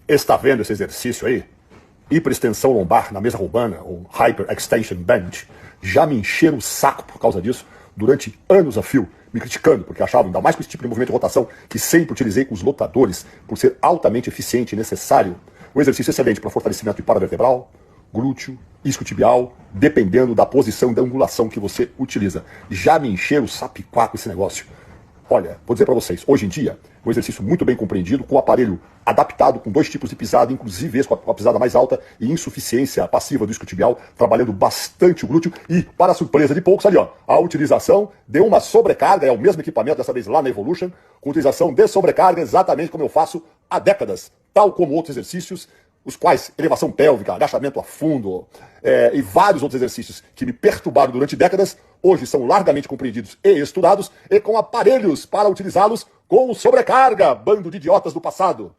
Está vendo esse exercício aí? Hiperextensão lombar na mesa romana, ou Hyperextension Bench. Já me encheram o saco por causa disso durante anos a fio, me criticando, porque achavam, ainda mais com esse tipo de movimento de rotação que sempre utilizei com os lutadores, por ser altamente eficiente e necessário. Um exercício excelente para fortalecimento de paravertebral, glúteo, isquiotibial, dependendo da posição e da angulação que você utiliza. Já me encheram o sapiquá com esse negócio. Olha, vou dizer para vocês, hoje em dia, um exercício muito bem compreendido, com o aparelho adaptado, com 2 tipos de pisada, inclusive esse com a pisada mais alta e insuficiência passiva do isquiotibial, trabalhando bastante o glúteo e, para a surpresa de poucos, ali ó, a utilização de uma sobrecarga, é o mesmo equipamento, dessa vez lá na Evolution, com utilização de sobrecarga, exatamente como eu faço há décadas, tal como outros exercícios, os quais elevação pélvica, agachamento a fundo e vários outros exercícios que me perturbaram durante décadas, hoje são largamente compreendidos e estudados e com aparelhos para utilizá-los com sobrecarga, bando de idiotas do passado.